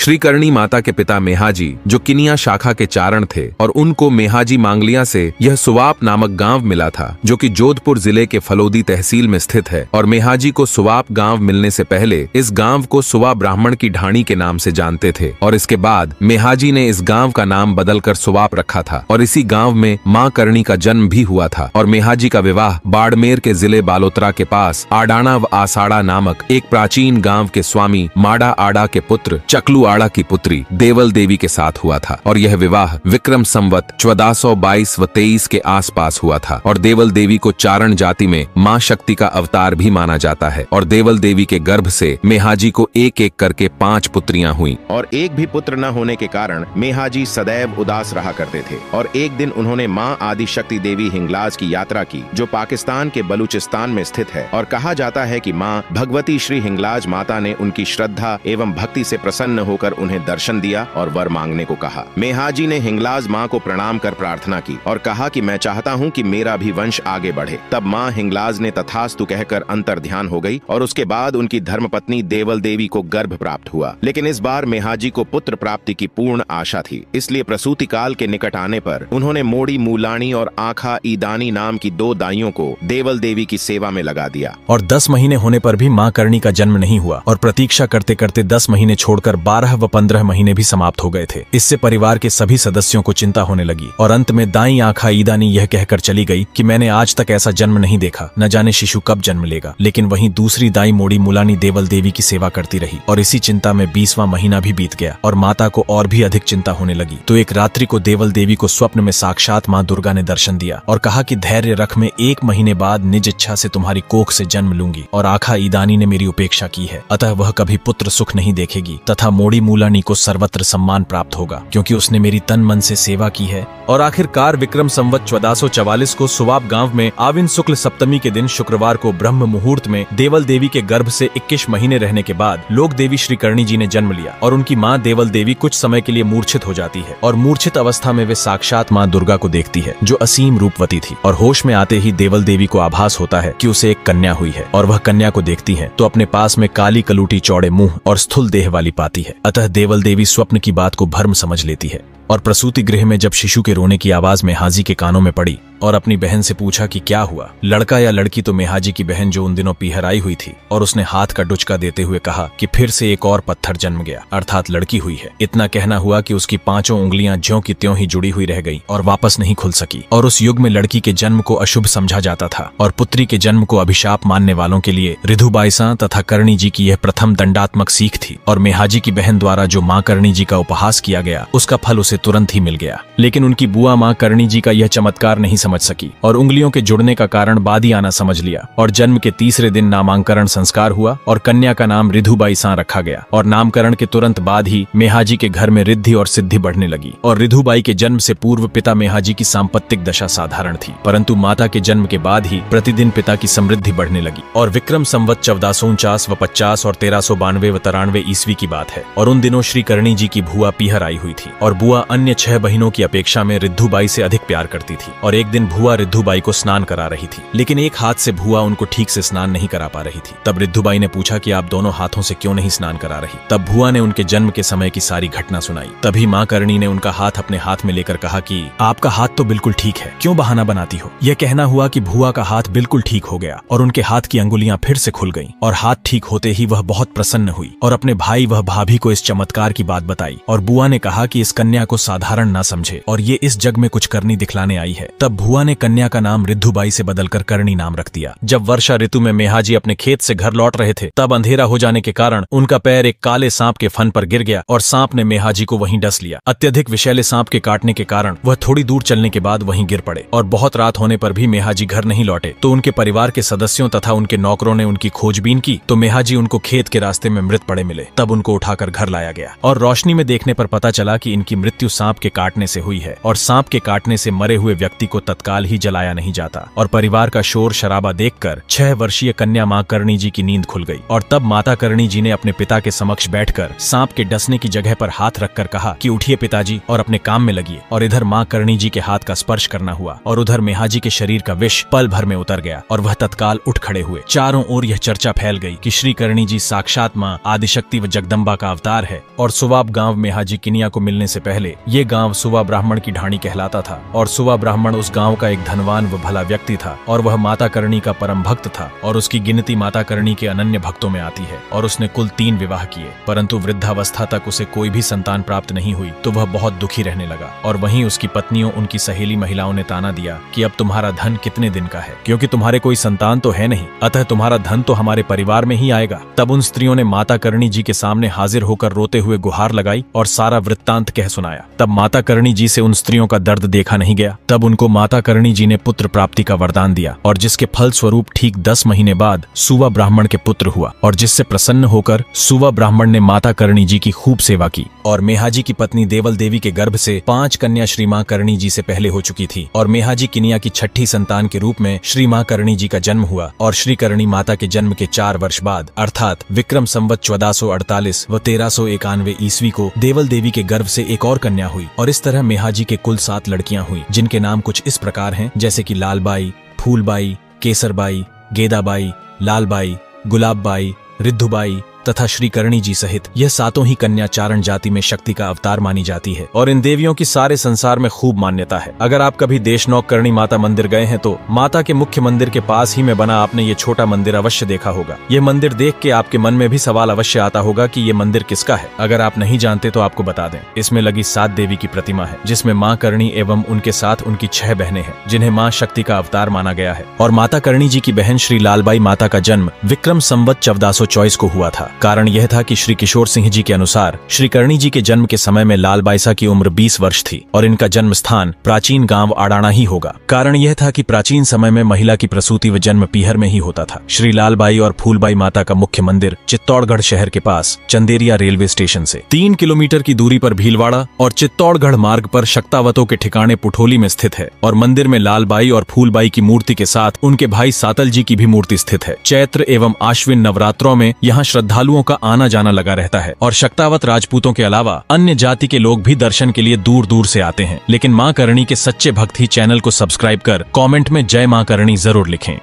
श्रीकरणी माता के पिता मेहाजी जो किनिया शाखा के चारण थे और उनको मेहाजी मांगलिया से यह सुवाप नामक गांव मिला था जो कि जोधपुर जिले के फलोदी तहसील में स्थित है। और मेहाजी को सुवाप गांव मिलने से पहले इस गांव को सुवा ब्राह्मण की ढाणी के नाम से जानते थे और इसके बाद मेहाजी ने इस गांव का नाम बदलकर सुवाप रखा था और इसी गांव में मां करणी का जन्म भी हुआ था। और मेहाजी का विवाह बाड़मेर के जिले बालोतरा के पास आडाना व आसाड़ा नामक एक प्राचीन गांव के स्वामी माडा आड़ा के पुत्र चकलू आड़ा की पुत्री देवल देवी के साथ हुआ था और यह विवाह विक्रम संवत 1422 व 23 के आसपास हुआ था। और देवल देवी को चारण जाति में मां शक्ति का अवतार भी माना जाता है और देवल देवी के गर्भ से मेहाजी को एक एक करके 5 पुत्रियां हुई और एक भी पुत्र न होने के कारण मेहाजी सदैव उदास रहा करते थे। और एक दिन उन्होंने मां आदि शक्ति देवी हिंगलाज की यात्रा की जो पाकिस्तान के बलूचिस्तान में स्थित है और कहा जाता है कि मां भगवती श्री हिंगलाज माता ने उनकी श्रद्धा एवं भक्ति से प्रसन्न होकर उन्हें दर्शन दिया और वर मांगने को कहा। मेहाजी ने हिंगलाज मां को प्रणाम कर प्रार्थना की और कहा कि मैं चाहता हूं कि मेरा भी वंश आगे बढ़े। तब मां हिंगलाज ने तथास्तु कहकर अंतर ध्यान हो गई और उसके बाद उनकी धर्मपत्नी देवल देवी को गर्भ प्राप्त हुआ। लेकिन इस बार मेहाजी को पुत्र प्राप्ति की पूर्ण आशा थी, इसलिए प्रसूति काल के निकट आने पर उन्होंने मोड़ी मूलानी और आंखा ईदानी नाम की 2 दाइयों को देवल देवी की सेवा में लगा दिया। और 10 महीने होने पर भी मां करणी का जन्म नहीं हुआ और प्रतीक्षा करते करते 10 महीने छोड़कर 12 व 15 महीने भी समाप्त हो गए थे। इससे परिवार के सभी सदस्यों को चिंता होने लगी और अंत में दाई आंखा ईदानी यह कहकर चली गई कि मैंने आज तक ऐसा जन्म नहीं देखा, न जाने शिशु कब जन्म लेगा। लेकिन वहीं दूसरी दाई मोड़ी मुलानी देवल देवी की सेवा करती रही और इसी चिंता में 20वां महीना भी बीत गया और माता को और भी अधिक चिंता होने लगी। तो एक रात्रि को देवल देवी को स्वप्न में साक्षात मां दुर्गा ने दर्शन दिया और कहा कि धैर्य रख, मैं 1 महीने बाद निज इच्छा से तुम्हारी कोख से जन्म लूंगी और आंखा ईदानी ने मेरी उपेक्षा की है, अतः वह कभी पुत्र सुख नहीं देखेगी तथा मोड़ी मूलानी को सर्वत्र सम्मान प्राप्त होगा क्योंकि उसने मेरी तन मन से सेवा की है। और आखिरकार विक्रम संवत 1444 को सुवाप गांव में आविन शुक्ल सप्तमी के दिन शुक्रवार को ब्रह्म मुहूर्त में देवल देवी के गर्भ से 21 महीने रहने के बाद लोक देवी श्रीकरणी जी ने जन्म लिया और उनकी मां देवल देवी कुछ समय के लिए मूर्छित हो जाती है और मूर्छित अवस्था में वे साक्षात मां दुर्गा को देखती है जो असीम रूपवती थी और होश में आते ही देवल देवी को आभास होता है कि उसे एक कन्या हुई है और वह कन्या को देखती है तो अपने पास में काली कलूटी चौड़े मुंह और स्थूल देह वाली पाती है। अतः देवल देवी स्वप्न की बात को भ्रम समझ लेती है और प्रसूति गृह में जब शिशु के रोने की आवाज मेहाजी के कानों में पड़ी और अपनी बहन से पूछा कि क्या हुआ, लड़का या लड़की, तो मेहाजी की बहन जो उन दिनों पीहराई हुई थी और उसने हाथ का डुचका देते हुए कहा कि फिर से एक और पत्थर जन्म गया, अर्थात लड़की हुई है। इतना कहना हुआ कि उसकी 5 उंगलियां ज्यों की त्यों ही जुड़ी हुई रह गई और वापस नहीं खुल सकी। और उस युग में लड़की के जन्म को अशुभ समझा जाता था और पुत्री के जन्म को अभिशाप मानने वालों के लिए रिधुबाईसा तथा करणी जी की यह प्रथम दंडात्मक सीख थी। और मेहाजी की बहन द्वारा जो मां करणी जी का उपहास किया गया उसका फल उसे तुरंत ही मिल गया। लेकिन उनकी बुआ मां करणी जी का यह चमत्कार नहीं समझ सकी और उंगलियों के जुड़ने का कारण बादी आना समझ लिया और जन्म के तीसरे दिन नामांकरण संस्कार हुआ और कन्या का नाम रिधुबाईसा रखा गया। और नामकरण के तुरंत बाद ही मेहाजी के घर में रिद्धि और सिद्धि बढ़ने लगी और रिधुबाई के जन्म से पूर्व पिता मेहाजी की सांपत्तिक दशा साधारण थी, परंतु माता के जन्म के बाद ही प्रतिदिन पिता की समृद्धि बढ़ने लगी। और विक्रम संवत 1449 व 50 और 1392 व 93 ईस्वी की बात है और उन दिनों श्री करणी जी की भुआ पीहर आई हुई थी और बुआ अन्य 6 बहनों की अपेक्षा में रिद्धुबाई से अधिक प्यार करती थी। और एक दिन भुआ रिद्धुबाई को स्नान करा रही थी, लेकिन एक हाथ से भुआ उनको ठीक से स्नान नहीं करा पा रही थी। तब रिद्धुबाई ने पूछा कि आप दोनों हाथों से क्यों नहीं स्नान करा रही। तब भुआ ने उनके जन्म के समय की सारी घटना सुनाई। तभी मां करणी ने उनका हाथ अपने हाथ में लेकर कहा कि आपका हाथ तो बिल्कुल ठीक है, क्यों बहाना बनाती हो। यह कहना हुआ कि भुआ का हाथ बिल्कुल ठीक हो गया और उनके हाथ की अंगुलियां फिर से खुल गईं और हाथ ठीक होते ही वह बहुत प्रसन्न हुई और अपने भाई व भाभी को इस चमत्कार की बात बताई। और बुआ ने कहा कि इस कन्या को साधारण न समझे और ये इस जग में कुछ करनी दिखलाने आई है। तब भुआ ने कन्या का नाम रिद्धुबाई से बदलकर करणी नाम रख दिया। जब वर्षा ऋतु में मेहाजी अपने खेत से घर लौट रहे थे तब अंधेरा हो जाने के कारण उनका पैर एक काले सांप के फन पर गिर गया और सांप ने मेहाजी को वहीं डस लिया। अत्यधिक विषैले सांप के काटने के कारण वह थोड़ी दूर चलने के बाद वहीं गिर पड़े और बहुत रात होने पर भी मेहाजी घर नहीं लौटे। तो उनके परिवार के सदस्यों तथा उनके नौकरों ने उनकी खोजबीन की तो मेहाजी उनको खेत के रास्ते में मृत पड़े मिले। तब उनको उठाकर घर लाया गया और रोशनी में देखने पर पता चला कि इनकी मृत्यु सांप के काटने से हुई है और सांप के काटने से मरे हुए व्यक्ति को तत्काल ही जलाया नहीं जाता। और परिवार का शोर शराबा देखकर 6 वर्षीय कन्या मां करणी जी की नींद खुल गई और तब माता करणी जी ने अपने पिता के समक्ष बैठकर सांप के डसने की जगह पर हाथ रखकर कहा कि उठिए पिताजी और अपने काम में लगिए। और इधर मां करणी जी के हाथ का स्पर्श करना हुआ और उधर मेहाजी के शरीर का विष पल भर में उतर गया और वह तत्काल उठ खड़े हुए। चारों ओर यह चर्चा फैल गई कि श्री करणी जी साक्षात मां आदिशक्ति व जगदम्बा का अवतार है। और सुवाब गांव मेहाजी किनिया को मिलने से पहले ये गांव सुवा ब्राह्मण की ढाणी कहलाता था और सुवा ब्राह्मण उस गांव का एक धनवान व भला व्यक्ति था और वह माता करणी का परम भक्त था और उसकी गिनती माता करणी के अनन्य भक्तों में आती है। और उसने कुल 3 विवाह किए, परंतु वृद्धावस्था तक उसे कोई भी संतान प्राप्त नहीं हुई तो वह बहुत दुखी रहने लगा। और वहीं उसकी पत्नियों उनकी सहेली महिलाओं ने ताना दिया कि अब तुम्हारा धन कितने दिन का है, क्योंकि तुम्हारे कोई संतान तो है नहीं, अतः तुम्हारा धन तो हमारे परिवार में ही आएगा। तब उन स्त्रियों ने माता करणी जी के सामने हाजिर होकर रोते हुए गुहार लगाई और सारा वृत्तांत कह सुनाया। तब माता करणी जी से उन स्त्रियों का दर्द देखा नहीं गया। तब उनको माता करणी जी ने पुत्र प्राप्ति का वरदान दिया और जिसके फल स्वरूप ठीक 10 महीने बाद सुवा ब्राह्मण के पुत्र हुआ और जिससे प्रसन्न होकर सुवा ब्राह्मण ने माता करणी जी की खूब सेवा की। और मेहाजी की पत्नी देवल देवी के गर्भ से 5 कन्या श्री मां करणी जी से पहले हो चुकी थी और मेहाजी किनिया की 6ठी संतान के रूप में श्री मां करणी जी का जन्म हुआ। और श्री करणी माता के जन्म के 4 वर्ष बाद अर्थात विक्रम संवत 1448 व 1391 ईस्वी को देवल देवी के गर्भ से एक और कन्या हुई। और इस तरह मेहाजी के कुल 7 लड़कियां हुई, जिनके नाम कुछ इस प्रकार हैं, जैसे कि लालबाई, फूलबाई, केसरबाई, गेदाबाई, लालबाई, गुलाबबाई, रिद्धुबाई तथा श्री करणी जी सहित यह 7 ही कन्या चारण जाति में शक्ति का अवतार मानी जाती है और इन देवियों की सारे संसार में खूब मान्यता है। अगर आप कभी देशनौक करणी माता मंदिर गए हैं तो माता के मुख्य मंदिर के पास ही में बना आपने ये छोटा मंदिर अवश्य देखा होगा। ये मंदिर देख के आपके मन में भी सवाल अवश्य आता होगा कि ये मंदिर किसका है। अगर आप नहीं जानते तो आपको बता दें, इसमें लगी 7 देवी की प्रतिमा है, जिसमें माँ करणी एवं उनके साथ उनकी 6 बहनें हैं, जिन्हें माँ शक्ति का अवतार माना गया है। और माता करणी जी की बहन श्री लालबाई माता का जन्म विक्रम संवत 1424 को हुआ था। कारण यह था कि श्री किशोर सिंह जी के अनुसार श्री करणी जी के जन्म के समय में लालबाईसा की उम्र 20 वर्ष थी और इनका जन्म स्थान प्राचीन गांव आड़ाना ही होगा। कारण यह था कि प्राचीन समय में महिला की प्रसूति व जन्म पीहर में ही होता था। श्री लालबाई और फूलबाई माता का मुख्य मंदिर चित्तौड़गढ़ शहर के पास चंदेरिया रेलवे स्टेशन से 3 किलोमीटर की दूरी पर भीलवाड़ा और चित्तौड़गढ़ मार्ग पर शक्तावतों के ठिकाने पुठोली में स्थित है। और मंदिर में लालबाई और फूलबाई की मूर्ति के साथ उनके भाई सातल जी की भी मूर्ति स्थित है। चैत्र एवं आश्विन नवरात्रों में यहाँ श्रद्धालुओं का आना जाना लगा रहता है और शक्तावत राजपूतों के अलावा अन्य जाति के लोग भी दर्शन के लिए दूर दूर से आते हैं। लेकिन मां करणी के सच्चे भक्त ही चैनल को सब्सक्राइब कर कमेंट में जय मां करणी जरूर लिखें।